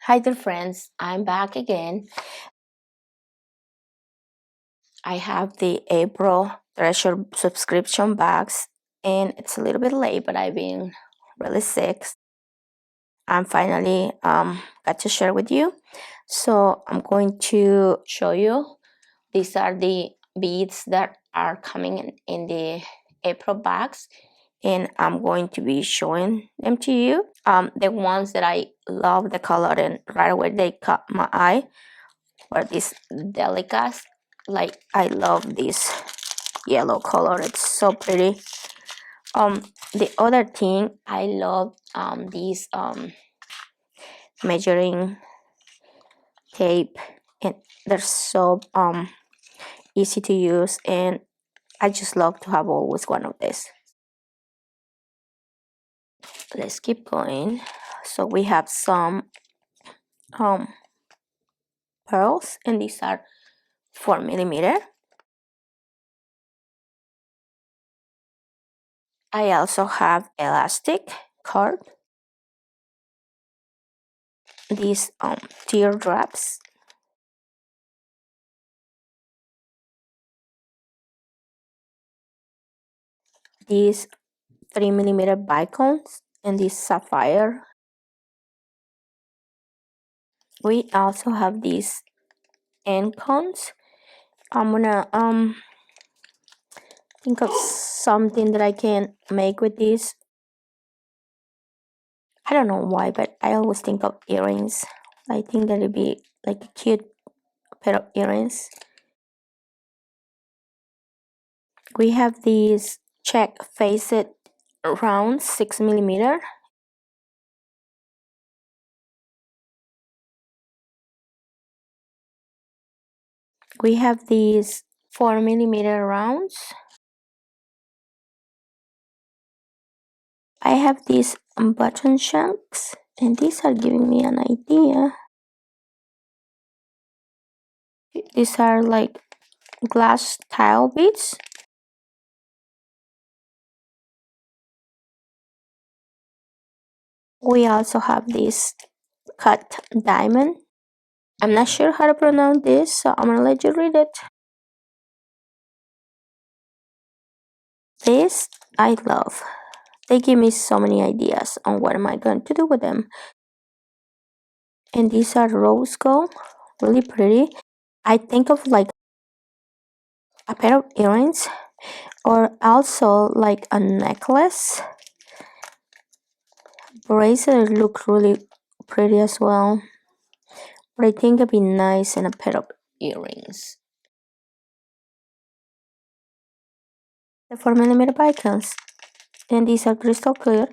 Hi dear friends, I'm back again. I have the April treasure subscription box and it's a little bit late, but I've been really sick. I'm finally got to share with you. So I'm going to show you. These are the beads that are coming in the April box, and I'm going to be showing them to you. The ones that I love the color and right away they caught my eye or these delicas. Like I love this yellow color, it's so pretty. The other thing I love these measuring tape, and they're so easy to use, and I just love to have always one of this. Let's keep going. So we have some pearls, and these are 4mm. I also have elastic cord, these teardrops, these 3mm bicons, and this sapphire. We also have these end cones. I'm gonna think of something that I can make with this. I don't know why, but I always think of earrings. I think that it'd be like a cute pair of earrings. We have these check faced round 6mm. We have these 4mm rounds. I have these button shanks, and these are giving me an idea. These are like glass tile beads. We also have this cut diamond. I'm not sure how to pronounce this, so I'm gonna let you read it. This I love. They give me so many ideas on what am I going to do with them. And these are rose gold, really pretty. I think of like a pair of earrings or also like a necklace. Bracelets look really pretty as well. But I think it'd be nice in a pair of earrings. The 4mm icons. And these are crystal clear.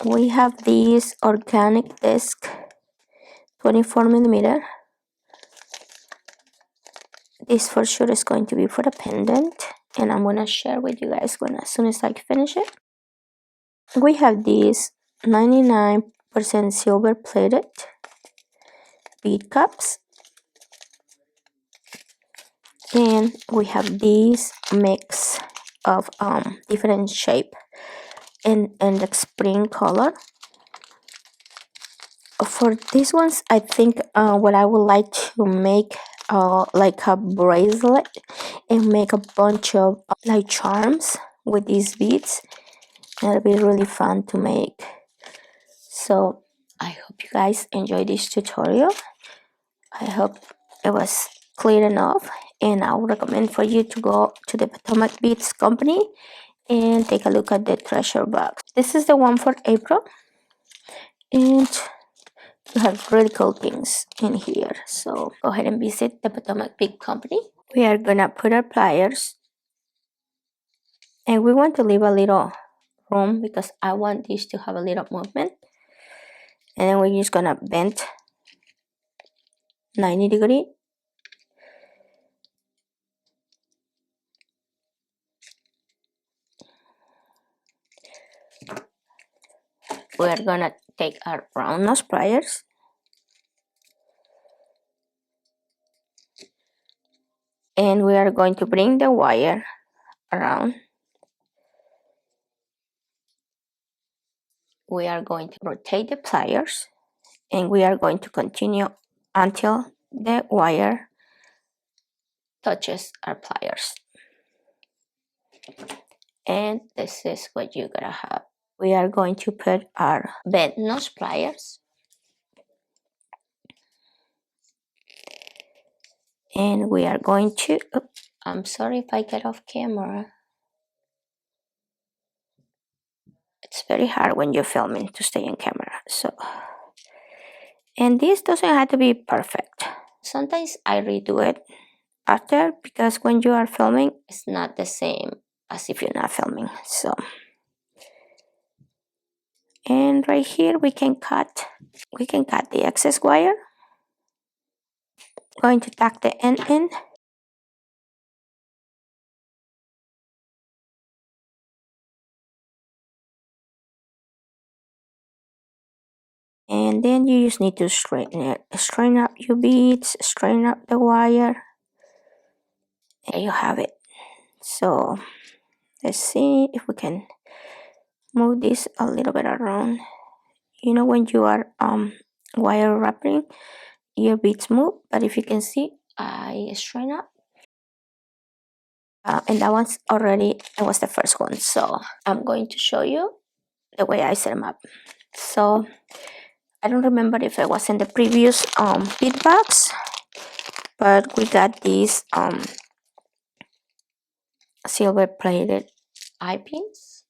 We have these organic disc 24mm. This for sure is going to be for the pendant, and I'm gonna share with you guys when as soon as I finish it. We have these 99% silver plated bead cups, and we have these mix of different shape and the spring color. For these ones, I think what I would like to make like a bracelet and make a bunch of like charms with these beads. It'll be really fun to make. So I hope you guys enjoyed this tutorial. I hope it was clear enough, and I would recommend for you to go to the Potomac Beads company and take a look at the treasure box. This is the one for April, and you have really cool things in here. So go ahead and visit the Potomac Bead company. We are gonna put our pliers, and we want to leave a little room because I want this to have a little movement. And then we're just gonna bend 90 degree. We're gonna take our round nose pliers and we are going to bring the wire around. we are going to rotate the pliers, and we are going to continue until the wire touches our pliers. And this is what you're gonna have. We are going to put our bent nose pliers, and we are going to, I'm sorry if I get off camera. It's very hard when you're filming to stay in camera. So, and this doesn't have to be perfect. Sometimes I redo it after, because when you are filming, it's not the same as if you're not filming. So, and right here we can cut the excess wire. Going to tuck the end in. And then you just need to straighten it. Straighten up your beads, straighten up the wire. There you have it. So let's see if we can move this a little bit around. You know, when you are wire wrapping, your beads move, but if you can see, I straighten up. And that one's already, it was the first one. So I'm going to show you the way I set them up. So I don't remember if it was in the previous bead box, but we got these silver plated eye pins.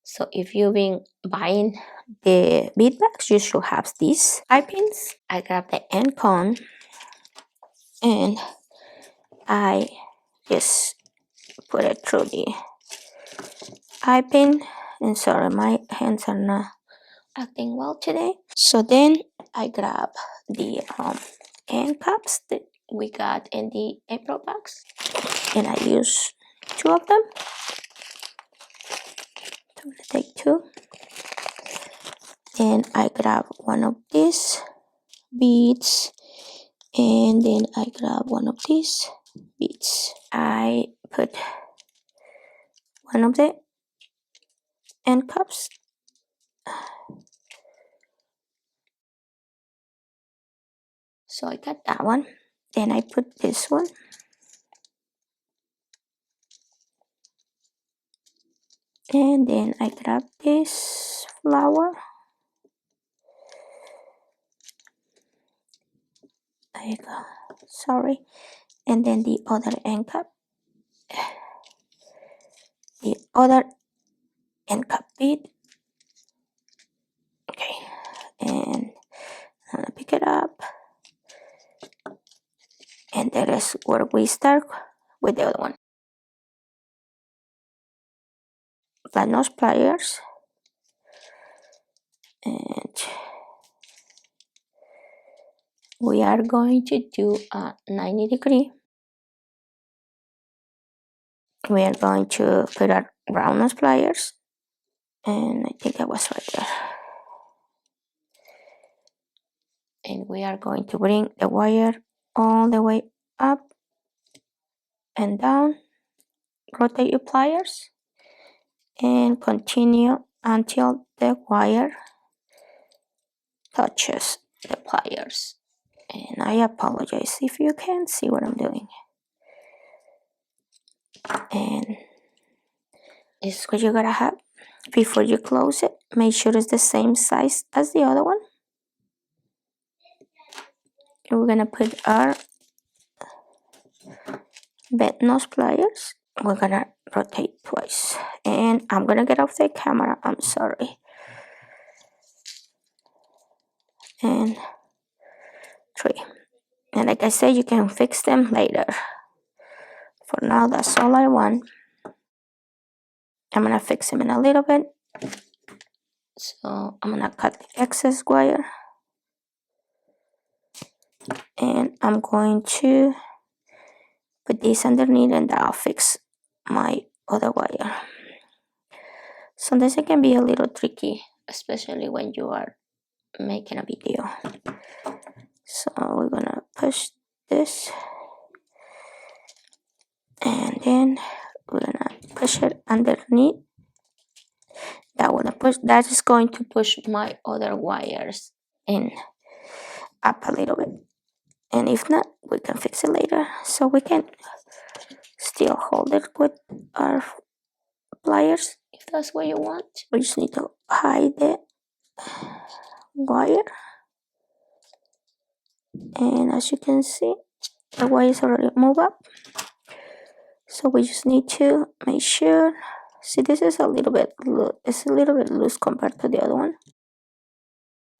So if you've been buying the bead box, you should have these eye pins. I grabbed the end cone and I just put it through the eye pin. And sorry, my hands are not acting well today. So then I grab the end cups that we got in the April box, and I use 2 of them. So I'm gonna take 2, and I grab one of these beads, and then I grab one of these beads. I put one of the end cups, so I got that one. Then I put this one, and then I grab this flower. There you go. Sorry. And then the other end cup. The other end cup bead. Okay. And I'm gonna pick it up. And that is where we start with the other one. Flat nose pliers. And we are going to do a 90-degree. We are going to put our round nose pliers. And I think that was right there. And we are going to bring the wire all the way up and down. Rotate your pliers and continue until the wire touches the pliers. And I apologize if you can't see what I'm doing. And this is what you gotta have before you close it. Make sure it's the same size as the other one. And we're gonna put our bent nose pliers. We're gonna rotate twice. And I'm gonna get off the camera, I'm sorry. And 3. And like I said, you can fix them later. For now, that's all I want. I'm gonna fix them in a little bit. So I'm gonna cut the excess wire. And I'm going to put this underneath, and that'll fix my other wire. Sometimes it can be a little tricky, especially when you are making a video. So we're gonna push this, and then we're gonna push it underneath. That will that is going to push my other wires in up a little bit, and if not, we can fix it later. So we can still hold it with our pliers if that's what you want. We just need to hide the wire, and as you can see, the wires already move up. So we just need to make sure. See, this is a little bit loose compared to the other one,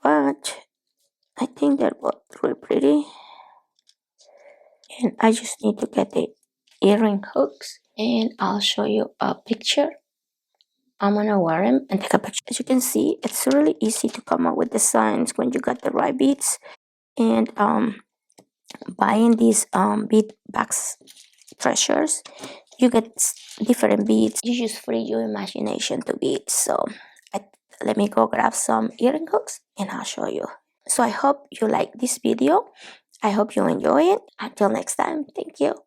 but I think they're both really pretty. And I just need to get the earring hooks, and I'll show you a picture. I'm gonna wear them and take a picture. As you can see, it's really easy to come up with designs when you got the right beads. And buying these bead box treasures, you get different beads. You just free your imagination to bead. So let me go grab some earring hooks and I'll show you. So I hope you like this video. I hope you enjoy it. Until next time, thank you.